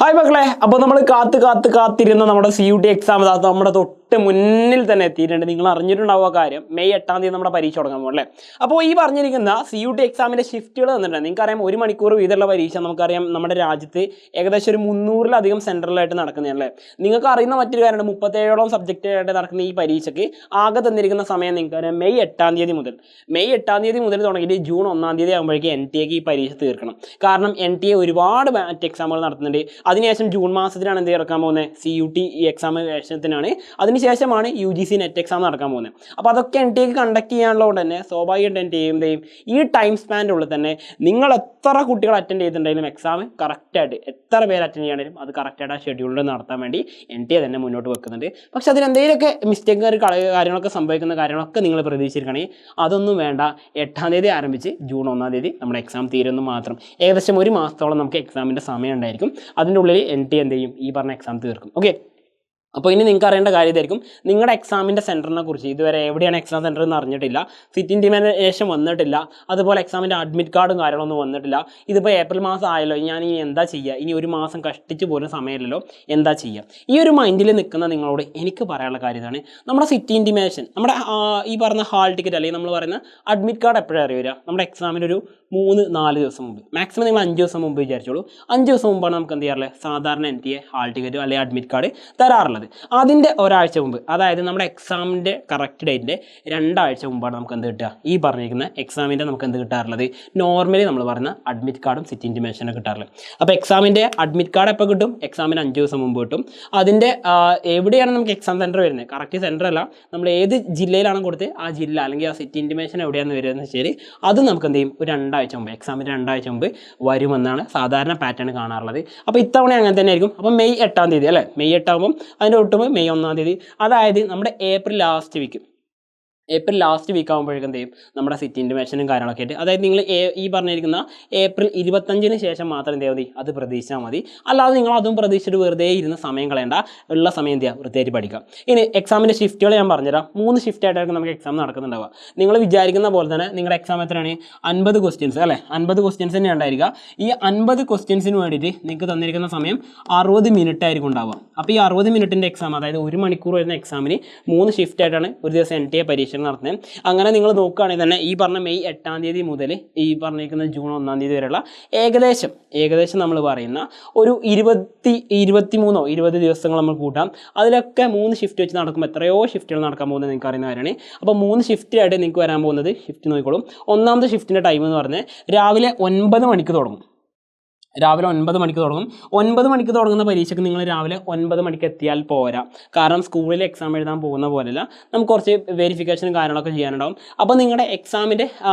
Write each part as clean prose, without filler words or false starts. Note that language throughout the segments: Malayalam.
ഹായ് മക്കളെ, അപ്പോൾ നമ്മൾ കാത്തിരുന്ന നമ്മുടെ CUT എക്സാം നമ്മുടെ മുന്നിൽ തന്നെ എത്തിയിട്ടുണ്ട്. നിങ്ങൾ അറിഞ്ഞിട്ടുണ്ടാവുക കാര്യം, മെയ് 8-ാം തീയതി നമ്മുടെ പരീക്ഷ തുടങ്ങാൻ പോകും അല്ലേ. അപ്പോൾ ഈ പറഞ്ഞിരിക്കുന്ന CUT എക്സാമിൻ്റെ ഷിഫ്റ്റുകൾ തന്നിട്ടുണ്ട്. നിങ്ങൾക്കറിയാം 1 മണിക്കൂർ വീതമുള്ള പരീക്ഷ നമുക്കറിയാം നമ്മുടെ രാജ്യത്ത് ഏകദേശം ഒരു 300-ലധികം സെൻറ്ററിലായിട്ട് നടക്കുന്നതല്ലേ. നിങ്ങൾക്ക് അറിയുന്ന മറ്റൊരു കാര്യമാണ്, 37ഓളം സബ്ജക്റ്റായിട്ട് നടക്കുന്ന ഈ പരീക്ഷയ്ക്ക് ആകെ തന്നിരിക്കുന്ന സമയം നിങ്ങൾക്കറിയാം മെയ് 8-ാം തീയതി മുതൽ തുടങ്ങിയിട്ട് ജൂൺ 1-ാം തീയതി ആകുമ്പോഴേക്കും NTA ഈ പരീക്ഷ തീർക്കണം. കാരണം NTA ഒരുപാട് ബാറ്റ് എക്സാമുകൾ നടത്തുന്നുണ്ട്. അതിനുശേഷം ജൂൺ മാസത്തിലാണ് എന്ത് നടക്കാൻ പോകുന്നത്, CUT ഈ എക്സാമിനേഷനാണ്. അതിനുശേഷമാണ് UGC നെറ്റ് എക്സാം നടക്കാൻ പോകുന്നത്. അപ്പോൾ അതൊക്കെ NTA കണ്ടക്ട് ചെയ്യാനുള്ളതുകൊണ്ട് തന്നെ സ്വാഭാവികമായിട്ട് NTA എന്ത് ചെയ്യും, ഈ ടൈം സ്പാൻ്റെ ഉള്ളിൽ തന്നെ നിങ്ങൾ എത്ര കുട്ടികൾ അറ്റൻഡ് ചെയ്തിട്ടുണ്ടെങ്കിലും എക്സാം കറക്റ്റായിട്ട് എത്ര പേര് അറ്റൻഡ് ചെയ്യണമെങ്കിലും അത് കറക്റ്റായിട്ട് ആ ഷെഡ്യൂളിൽ നടത്താൻ വേണ്ടി NTA തന്നെ മുന്നോട്ട് വെക്കുന്നുണ്ട്. പക്ഷേ അതിനെന്തെങ്കിലുമൊക്കെ മിസ്റ്റേക്ക് കാര്യങ്ങളൊക്കെ സംഭവിക്കുന്ന കാര്യങ്ങളൊക്കെ നിങ്ങൾ പ്രതീക്ഷിച്ചിരിക്കണമെങ്കിൽ അതൊന്നും വേണ്ട. 8-ാം തീയതി ആരംഭിച്ച് ജൂൺ 1-ാം തീയതി നമ്മുടെ എക്സാം തീരുന്നു മാത്രം. ഏകദേശം 1 മാസത്തോളം നമുക്ക് എക്സാമിൻ്റെ സമയം ഉണ്ടായിരിക്കും. അതിൻ്റെ ഉള്ളിൽ NTA എന്ത് ചെയ്യും, ഈ പറഞ്ഞ എക്സാം തീർക്കും. ഓക്കെ, അപ്പോൾ ഇനി നിങ്ങൾക്ക് അറിയേണ്ട കാര്യമായിരിക്കും നിങ്ങളുടെ എക്സാമിൻ്റെ സെൻറ്ററിനെ കുറിച്ച്. ഇതുവരെ എവിടെയാണ് എക്സാം സെൻറ്റർ എന്ന് അറിഞ്ഞിട്ടില്ല, സിറ്റ് ഇൻറ്റിമേഷൻ വന്നിട്ടില്ല, അതുപോലെ എക്സാമിൻ്റെ അഡ്മിറ്റ് കാർഡും കാര്യങ്ങളൊന്നും വന്നിട്ടില്ല. ഇതിപ്പോൾ ഏപ്രിൽ മാസം ആയല്ലോ, ഞാൻ ഇനി എന്താ ചെയ്യുക, ഇനി 1 മാസം കഷ്ടിച്ച് പോലും സമയമില്ലല്ലോ, എന്താ ചെയ്യുക? ഈ ഒരു മൈൻഡിൽ നിൽക്കുന്ന നിങ്ങളോട് എനിക്ക് പറയാനുള്ള കാര്യം ഇതാണ്. നമ്മുടെ സിറ്റ് ഇൻറ്റിമേഷൻ, നമ്മുടെ ഈ പറഞ്ഞ ഹാൾ ടിക്കറ്റ് അല്ലെങ്കിൽ നമ്മൾ പറയുന്ന അഡ്മിറ്റ് കാർഡ് എപ്പോഴാണ് അറിയുക, നമ്മുടെ എക്സാമിന് ഒരു 3-4 ദിവസം മുമ്പ്, മാക്സിമം നിങ്ങൾ 5 ദിവസം മുമ്പ് വിചാരിച്ചോളൂ. 5 ദിവസം മുമ്പാണ് നമുക്ക് എന്ത് ചെയ്യാറുള്ളത്, സാധാരണ NTA ഹാൾ ടിക്കറ്റ് അല്ലെങ്കിൽ അഡ്മിറ്റ് കാർഡ് തരാറുള്ളത്. അതിൻ്റെ ഒരാഴ്ച മുമ്പ്, അതായത് നമ്മുടെ എക്സാമിൻ്റെ കറക്റ്റ് ഡേറ്റിൻ്റെ 2 ആഴ്ച മുമ്പാണ് നമുക്ക് എന്ത് കിട്ടുക, ഈ പറഞ്ഞിരിക്കുന്ന എക്സാമിൻ്റെ നമുക്ക് എന്ത് കിട്ടാറുള്ളത്, നോർമലി നമ്മൾ പറയുന്ന അഡ്മിറ്റ് കാർഡും സിറ്റ് ഇൻറ്റിമേഷനും കിട്ടാറുള്ളത്. അപ്പോൾ എക്സാമിൻ്റെ അഡ്മിറ്റ് കാർഡ് എപ്പോൾ കിട്ടും, എക്സാമിന് 5 ദിവസം മുമ്പ് കിട്ടും. അതിൻ്റെ എവിടെയാണ് നമുക്ക് എക്സാം സെൻറ്റർ വരുന്നത്, കറക്റ്റ് സെൻറ്റർ അല്ല, നമ്മൾ ഏത് ജില്ലയിലാണ് കൊടുത്ത് ആ ജില്ല അല്ലെങ്കിൽ ആ സിറ്റ് ഇൻറ്റിമേഷൻ എവിടെയാണെന്ന് വരുന്നത് ശരി, അത് നമുക്ക് എന്ത് ചെയ്യും, ഒരു 2 ആഴ്ച മുമ്പ്, എക്സാമിന് 2 ആഴ്ച മുമ്പ് വരുമെന്നാണ് സാധാരണ പാറ്റേൺ കാണാറുള്ളത്. അപ്പോൾ ഇത്തവണ അങ്ങനെ തന്നെ ആയിരിക്കും. അപ്പോൾ മെയ് 8-ാം തീയതി അല്ലേ, മെയ് 8 ആകുമ്പം അതിൻ്റെ ഒട്ടുമ്പോൾ മെയ് 1-ാം തീയതി, അതായത് നമ്മുടെ ഏപ്രിൽ ലാസ്റ്റ് വീക്ക് ആകുമ്പോഴേക്കും എന്ത് ചെയ്യും, നമ്മുടെ സിറ്റ് ഇൻറ്റിമേഷനും കാര്യങ്ങളൊക്കെ ആയിട്ട്, അതായത് നിങ്ങൾ ഈ പറഞ്ഞിരിക്കുന്ന ഏപ്രിൽ 25-ന് ശേഷം മാത്രം എന്ത് ചെയ്താൽ മതി, അത് പ്രതീക്ഷിച്ചാൽ മതി. അല്ലാതെ നിങ്ങൾ അതും പ്രതീക്ഷിച്ചിട്ട് വെറുതെ ഇരുന്ന് സമയം കളയേണ്ട, ഉള്ള സമയം എന്ത് ചെയ്യുക, വൃത്തിയായിട്ട് പഠിക്കാം. ഇനി എക്സാമിൻ്റെ ഷിഫ്റ്റുകൾ ഞാൻ പറഞ്ഞുതരാം. 3 ഷിഫ്റ്റായിട്ടായിരിക്കും നമുക്ക് എക്സാം നടക്കുന്നുണ്ടാവുക. നിങ്ങൾ വിചാരിക്കുന്ന പോലെ തന്നെ നിങ്ങളുടെ എക്സാം എത്രയാണ്, 50 ക്വസ്റ്റ്യൻസ് അല്ലേ, 50 ക്വസ്റ്റ്യൻസ് തന്നെ ഉണ്ടായിരിക്കുക. ഈ 50 ക്വസ്റ്റ്യൻസിന് വേണ്ടിയിട്ട് നിങ്ങൾക്ക് തന്നിരിക്കുന്ന സമയം 60 മിനിറ്റ് ആയിരിക്കും ഉണ്ടാവുക. അപ്പോൾ ഈ 60 മിനിറ്റിൻ്റെ എക്സാം, അതായത് 1 മണിക്കൂർ വരുന്ന എക്സാമിന് 3 ഷിഫ്റ്റായിട്ടാണ് ഒരു ദിവസം NTA പരീക്ഷ നടത്തുന്നത്. അങ്ങനെ നിങ്ങൾ നോക്കുകയാണെങ്കിൽ തന്നെ ഈ പറഞ്ഞ മെയ് 8-ാം തീയതി മുതൽ ഈ പറഞ്ഞിരിക്കുന്ന ജൂൺ 1-ാം തീയതി വരെയുള്ള ഏകദേശം നമ്മൾ പറയുന്ന ഒരു 20 ദിവസങ്ങൾ നമ്മൾ കൂട്ടാം. അതിലൊക്കെ 3 ഷിഫ്റ്റ് വെച്ച് നടക്കുമ്പോൾ എത്രയോ ഷിഫ്റ്റുകൾ നടക്കാൻ പോകുന്നത് നിങ്ങൾക്ക് അറിയുന്ന കാര്യമാണ്. അപ്പോൾ 3 ഷിഫ്റ്റായിട്ട് നിങ്ങൾക്ക് വരാൻ പോകുന്നത്, ഷിഫ്റ്റ് നോക്കിക്കോളും. 1-ാമത്തെ ഷിഫ്റ്റിൻ്റെ ടൈം എന്ന് പറഞ്ഞാൽ രാവിലെ 9 മണിക്ക് തുടങ്ങും. രാവിലെ 9 മണിക്ക് തുടങ്ങും. 9 മണിക്ക് തുടങ്ങുന്ന പരീക്ഷയ്ക്ക് നിങ്ങൾ രാവിലെ 9 മണിക്ക് എത്തിയാൽ പോരാ. കാരണം സ്കൂളിൽ എക്സാം എഴുതാൻ പോകുന്ന പോലെയല്ല, നമുക്ക് കുറച്ച് വെരിഫിക്കേഷനും കാര്യങ്ങളൊക്കെ ചെയ്യാനുണ്ടാവും. അപ്പോൾ നിങ്ങളുടെ എക്സാമിൻ്റെ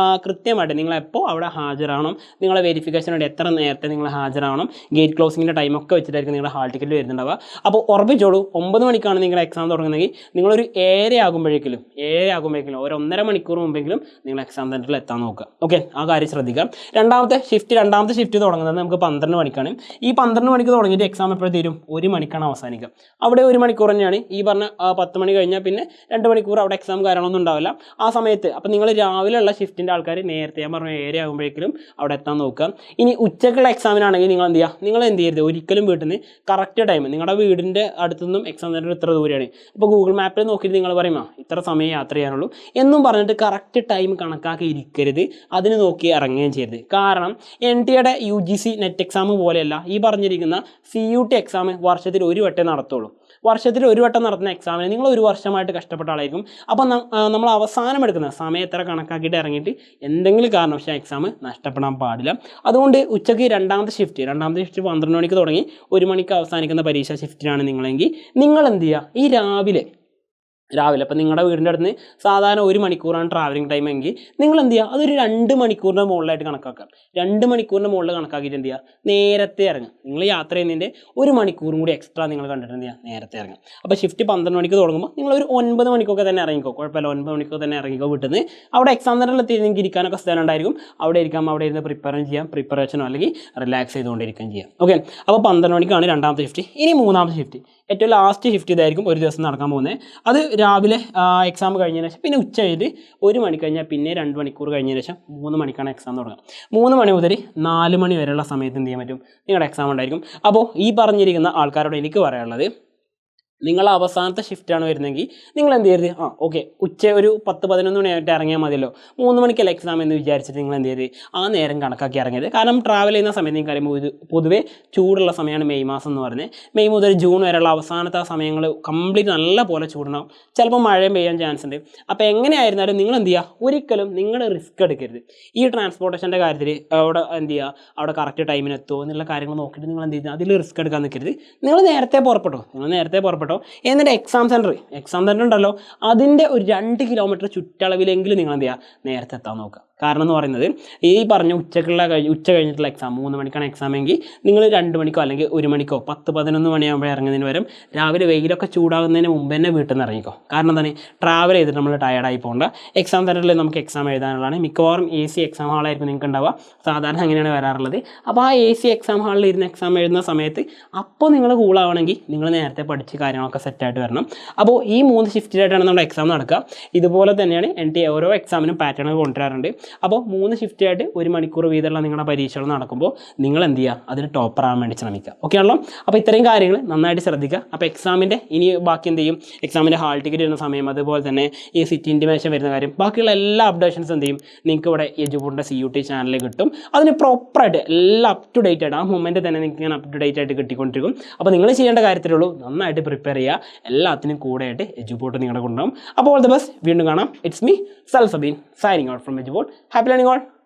കൃത്യമായിട്ട് നിങ്ങൾ എപ്പോൾ അവിടെ ഹാജരാവണം, നിങ്ങളെ വെരിഫിക്കേഷൻ വേണ്ടി എത്ര നേരത്തെ നിങ്ങൾ ഹാജരാവണം, ഗേറ്റ് ക്ലോസിങ്ങിൻ്റെ ടൈമൊക്കെ വെച്ചിട്ടായിരിക്കും നിങ്ങളുടെ ഹാൾ ടിക്കറ്റ് വരുന്നുണ്ടാവുക. അപ്പോൾ ഉറപ്പിച്ചോളൂ, 9 മണിക്കാണ് നിങ്ങളുടെ എക്സാം തുടങ്ങുന്നതെങ്കിൽ നിങ്ങളൊരു 7 ആകുമ്പോഴേക്കും ഒരു 1.5 മണിക്കൂർ മുമ്പെങ്കിലും നിങ്ങൾ എക്സാം സെൻറ്ററിൽ എത്താൻ നോക്കുക. ഓക്കെ, ആ കാര്യം ശ്രദ്ധിക്കാം. രണ്ടാമത്തെ ഷിഫ്റ്റ് തുടങ്ങുന്നത് നമുക്ക് 12 മണിക്കാണ്. ഈ 12 മണിക്ക് തുടങ്ങിയിട്ട് എക്സാം എപ്പോഴും തീരും, 1 മണിക്കാണ് അവസാനിക്കുക. അവിടെ 1 മണിക്കൂർ തന്നെയാണ്. ഈ പറഞ്ഞ 10 മണി കഴിഞ്ഞാൽ പിന്നെ 2 മണിക്കൂർ അവിടെ എക്സാം കാര്യങ്ങളൊന്നും ഉണ്ടാവില്ല ആ സമയത്ത്. അപ്പോൾ നിങ്ങൾ രാവിലെ ഉള്ള ഷിഫ്റ്റിൻ്റെ ആൾക്കാർ നേരത്തെ ഞാൻ പറഞ്ഞ 7 ആകുമ്പോഴേക്കും അവിടെ എത്താൻ നോക്കുക. ഇനി ഉച്ചക്കുള്ള എക്സാമിനാണെങ്കിൽ നിങ്ങൾ എന്ത് ചെയ്യരുത്, ഒരിക്കലും വീട്ടിൽ നിന്ന് കറക്റ്റ് ടൈം, നിങ്ങളുടെ വീടിൻ്റെ അടുത്തുനിന്നും എക്സാം സെൻറ്റർ ഇത്ര ദൂരെയാണ്, ഇപ്പോൾ ഗൂഗിൾ മാപ്പിൽ നോക്കിയിട്ട് നിങ്ങൾ പറയുമോ ഇത്ര സമയം യാത്ര ചെയ്യാനുള്ളൂ എന്നും പറഞ്ഞിട്ട് കറക്റ്റ് ടൈം കണക്കാക്കി ഇരിക്കരുത്. അതിന് നോക്കി ഇറങ്ങുകയും ചെയ്യരുത്. കാരണം NTA UGC നെറ്റ് എക്സാം പോലെയല്ല, ഈ പറഞ്ഞിരിക്കുന്ന CUT എക്സാം വർഷത്തിൽ 1 വട്ടം നടത്തുള്ളൂ. വർഷത്തിൽ 1 വട്ടം നടത്തുന്ന എക്സാമിന് നിങ്ങൾ 1 വർഷമായിട്ട് കഷ്ടപ്പെട്ട ആളായിരിക്കും. അപ്പോൾ നമ്മൾ അവസാനം എടുക്കുന്ന സമയം എത്ര കണക്കാക്കിയിട്ട് ഇറങ്ങിയിട്ട് എന്തെങ്കിലും കാരണവശാൽ എക്സാം നഷ്ടപ്പെടാൻ പാടില്ല. അതുകൊണ്ട് ഉച്ചയ്ക്ക് രണ്ടാമത്തെ ഷിഫ്റ്റ് 12 മണിക്ക് തുടങ്ങി 1 മണിക്ക് അവസാനിക്കുന്ന പരീക്ഷാ ഷിഫ്റ്റിനാണ് നിങ്ങളെങ്കിൽ നിങ്ങൾ എന്ത് ചെയ്യുക, ഈ രാവിലെ അപ്പോൾ നിങ്ങളുടെ വീടിൻ്റെ അടുത്ത് സാധാരണ 1 മണിക്കൂറാണ് ട്രാവലിംഗ് ടൈം എങ്കിൽ നിങ്ങൾ എന്ത് ചെയ്യുക, അതൊരു 2 മണിക്കൂറിൻ്റെ മുകളിലായിട്ട് കണക്കാക്കാം. 2 മണിക്കൂറിൻ്റെ മുകളിൽ കണക്കാക്കിയിട്ട് എന്ത് ചെയ്യുക, നേരത്തെ ഇറങ്ങും. നിങ്ങൾ യാത്ര ചെയ്യുന്നതിൻ്റെ 1 മണിക്കൂറും കൂടി എക്സ്ട്രാ നിങ്ങൾ കണ്ടിട്ട് എന്ത് ചെയ്യുക, നേരത്തെ ഇറങ്ങും. അപ്പോൾ ഷിഫ്റ്റ് 12 മണിക്ക് തുടങ്ങുമ്പോൾ നിങ്ങളൊരു 9 മണിക്കൊക്കെ തന്നെ ഇറങ്ങിക്കോ, കുഴപ്പമില്ല, 9 മണിക്കൊക്കെ തന്നെ ഇറങ്ങിക്കോ വീട്ടിൽ നിന്ന്. അവിടെ എക്സാം സെൻറ്ററിൽ എത്തി നിങ്ങൾക്ക് ഇരിക്കാനൊക്കെ സ്ഥലം ഉണ്ടായിരിക്കും. അവിടെ ഇരുന്ന് പ്രിപ്പറേഷനോ അല്ലെങ്കിൽ റിലാക്സ് ചെയ്തുകൊണ്ടിരിക്കുകയും ചെയ്യാം. ഓക്കെ, അപ്പോൾ 12 മണിക്കാണ് രണ്ടാമത്തെ ഷിഫ്റ്റ്. ഇനി മൂന്നാമത്തെ ഷിഫ്റ്റ്, ഏറ്റവും ലാസ്റ്റ് ഷിഫ്റ്റ് ഇതായിരിക്കും ഒരു ദിവസം നടക്കാൻ പോകുന്നത്. അത് രാവിലെ എക്സാം കഴിഞ്ഞതിന് ശേഷം പിന്നെ ഉച്ച കഴിഞ്ഞിട്ട് 1 മണി കഴിഞ്ഞാൽ പിന്നെ 2 മണിക്കൂർ കഴിഞ്ഞതിന് ശേഷം 3 മണിക്കാണ് എക്സാം തുടങ്ങുക. 3 മണി മുതൽ 4 മണി വരെയുള്ള സമയത്ത് എന്ത് ചെയ്യാൻ പറ്റും, നിങ്ങളുടെ എക്സാം ഉണ്ടായിരിക്കും. അപ്പോൾ ഈ പറഞ്ഞിരിക്കുന്ന ആൾക്കാരോട് എനിക്ക് പറയാനുള്ളത്, നിങ്ങൾ അവസാനത്തെ ഷിഫ്റ്റാണ് വരുന്നതെങ്കിൽ നിങ്ങൾ എന്ത് ചെയ്യരുത്, ഓക്കെ ഉച്ച ഒരു 10-11 മണിയായിട്ട് ഇറങ്ങിയാൽ മതിയല്ലോ, 3 മണിക്കല്ല എക്സാം എന്ന് വിചാരിച്ചിട്ട് നിങ്ങൾ എന്ത് ചെയ്യരുത് ആ നേരം കണക്കാക്കി ഇറങ്ങിയത്. കാരണം ട്രാവൽ ചെയ്യുന്ന സമയത്ത് നിങ്ങൾക്ക് അറിയുമ്പോൾ പൊതുവേ ചൂടുള്ള സമയമാണ് മെയ് മാസം എന്ന് പറഞ്ഞത്. മെയ് മുതൽ ജൂൺ വരെയുള്ള അവസാനത്തെ ആ സമയങ്ങൾ കംപ്ലീറ്റ് നല്ല പോലെ ചൂടുണ്ടാവും, ചിലപ്പോൾ മഴയും പെയ്യാൻ ചാൻസ് ഉണ്ട്. അപ്പോൾ എങ്ങനെയായിരുന്നാലും നിങ്ങൾ എന്ത് ചെയ്യുക, ഒരിക്കലും നിങ്ങൾ റിസ്ക് എടുക്കരുത്. ഈ ട്രാൻസ്പോർട്ടേഷൻ്റെ കാര്യത്തിൽ അവിടെ എന്ത് ചെയ്യുക, അവിടെ കറക്റ്റ് ടൈമിന് എത്തുമോ എന്നുള്ള കാര്യങ്ങൾ നോക്കിയിട്ട് നിങ്ങൾ എന്ത് ചെയ്യുക, അതിൽ റിസ്ക് എടുക്കാൻ നിൽക്കരുത്. നിങ്ങൾ നേരത്തെ പുറപ്പെട്ടോ. എന്നിട്ട് എക്സാം സെൻറ്റർ ഉണ്ടല്ലോ, അതിൻ്റെ ഒരു 2 കിലോമീറ്റർ ചുറ്റളവിലെങ്കിലും നിങ്ങൾ എന്ത് ചെയ്യുക, നേരത്തെ എത്താൻ നോക്കുക. കാരണം എന്ന് പറയുന്നത് ഈ പറഞ്ഞ ഉച്ച കഴിഞ്ഞിട്ടുള്ള എക്സാം 3 മണിക്കാണ് എക്സാം എങ്കിൽ നിങ്ങൾ 2 മണിക്കോ അല്ലെങ്കിൽ 1 മണിക്കോ 10-11 മണിയാകുമ്പോൾ ഇറങ്ങുന്നതിന് പകരം രാവിലെ വെയിലൊക്കെ ചൂടാകുന്നതിന് മുമ്പ് തന്നെ വീട്ടിൽ നിന്ന് ഇറങ്ങിക്കോ. കാരണം എന്താണ്, ട്രാവൽ ചെയ്തിട്ട് നമ്മൾ ടയർഡായി പോകേണ്ട. എക്സാം സെൻറ്ററിൽ നമുക്ക് എക്സാം എഴുതാനുള്ളതാണ്. മിക്കവാറും AC എക്സാം ഹാളായിരിക്കും നിങ്ങൾക്ക് ഉണ്ടാവുക, സാധാരണ അങ്ങനെയാണ് വരാറുള്ളത്. അപ്പോൾ ആ AC എക്സാം ഹാളിൽ ഇരുന്ന് എക്സാം എഴുതുന്ന സമയത്ത് അപ്പോൾ നിങ്ങൾ കൂളാവണമെങ്കിൽ നിങ്ങൾ നേരത്തെ പഠിച്ച് കാര്യങ്ങളൊക്കെ സെറ്റായിട്ട് വരണം. അപ്പോൾ ഈ 3 ഷിഫ്റ്റിലായിട്ടാണ് നമ്മുടെ എക്സാം നടക്കുക. ഇതുപോലെ തന്നെയാണ് NTA ഓരോ എക്സാമിനും പാറ്റേൺ കൊണ്ടുവരാറുണ്ട്. അപ്പോൾ 3 ഷിഫ്റ്റായിട്ട് 1 മണിക്കൂർ വീതമുള്ള നിങ്ങളുടെ പരീക്ഷകൾ നടക്കുമ്പോൾ നിങ്ങൾ എന്ത് ചെയ്യുക, അതിൽ ടോപ്പർ ആവാൻ വേണ്ടി ശ്രമിക്കുക. ഓക്കെ ആണല്ലോ. അപ്പോൾ ഇത്രയും കാര്യങ്ങൾ നന്നായിട്ട് ശ്രദ്ധിക്കുക. അപ്പോൾ എക്സാമിൻ്റെ ഇനി ബാക്കി എന്ത് ചെയ്യും, എക്സാമിൻ്റെ ഹാൾ ടിക്കറ്റ് വരുന്ന സമയം, അതുപോലെ തന്നെ ഈ സിറ്റി ഇൻറ്റിമേഷൻ വരുന്ന കാര്യം, ബാക്കിയുള്ള എല്ലാ അപ്ഡേഷൻസ് എന്ത് ചെയ്യും നിങ്ങൾക്ക് ഇവിടെ എജുപോർട്ടിൻ്റെ CUT ചാനലിൽ കിട്ടും. അതിന് പ്രോപ്പറായിട്ട് എല്ലാം അപ് ടു ഡേറ്റ് ആയിട്ട് ആ മൊമെൻറ്റ് തന്നെ നിങ്ങൾക്ക് ഇങ്ങനെ അപ് ടു ഡേറ്റ് ആയിട്ട് കിട്ടിക്കൊണ്ടിരിക്കും. അപ്പോൾ നിങ്ങൾ ചെയ്യേണ്ട കാര്യത്തിലുള്ളൂ, നന്നായിട്ട് പ്രിപ്പയർ ചെയ്യുക, എല്ലാത്തിനും കൂടെയായിട്ട് എജുപോർട്ട് നിങ്ങളുടെ കൊണ്ടുപോകും. അപ്പോൾ ഓൾ ദ ബെസ്റ്റ്. വീണ്ടും കാണാം. It's me Salsabeen signing out from Eduport. Happy learning all.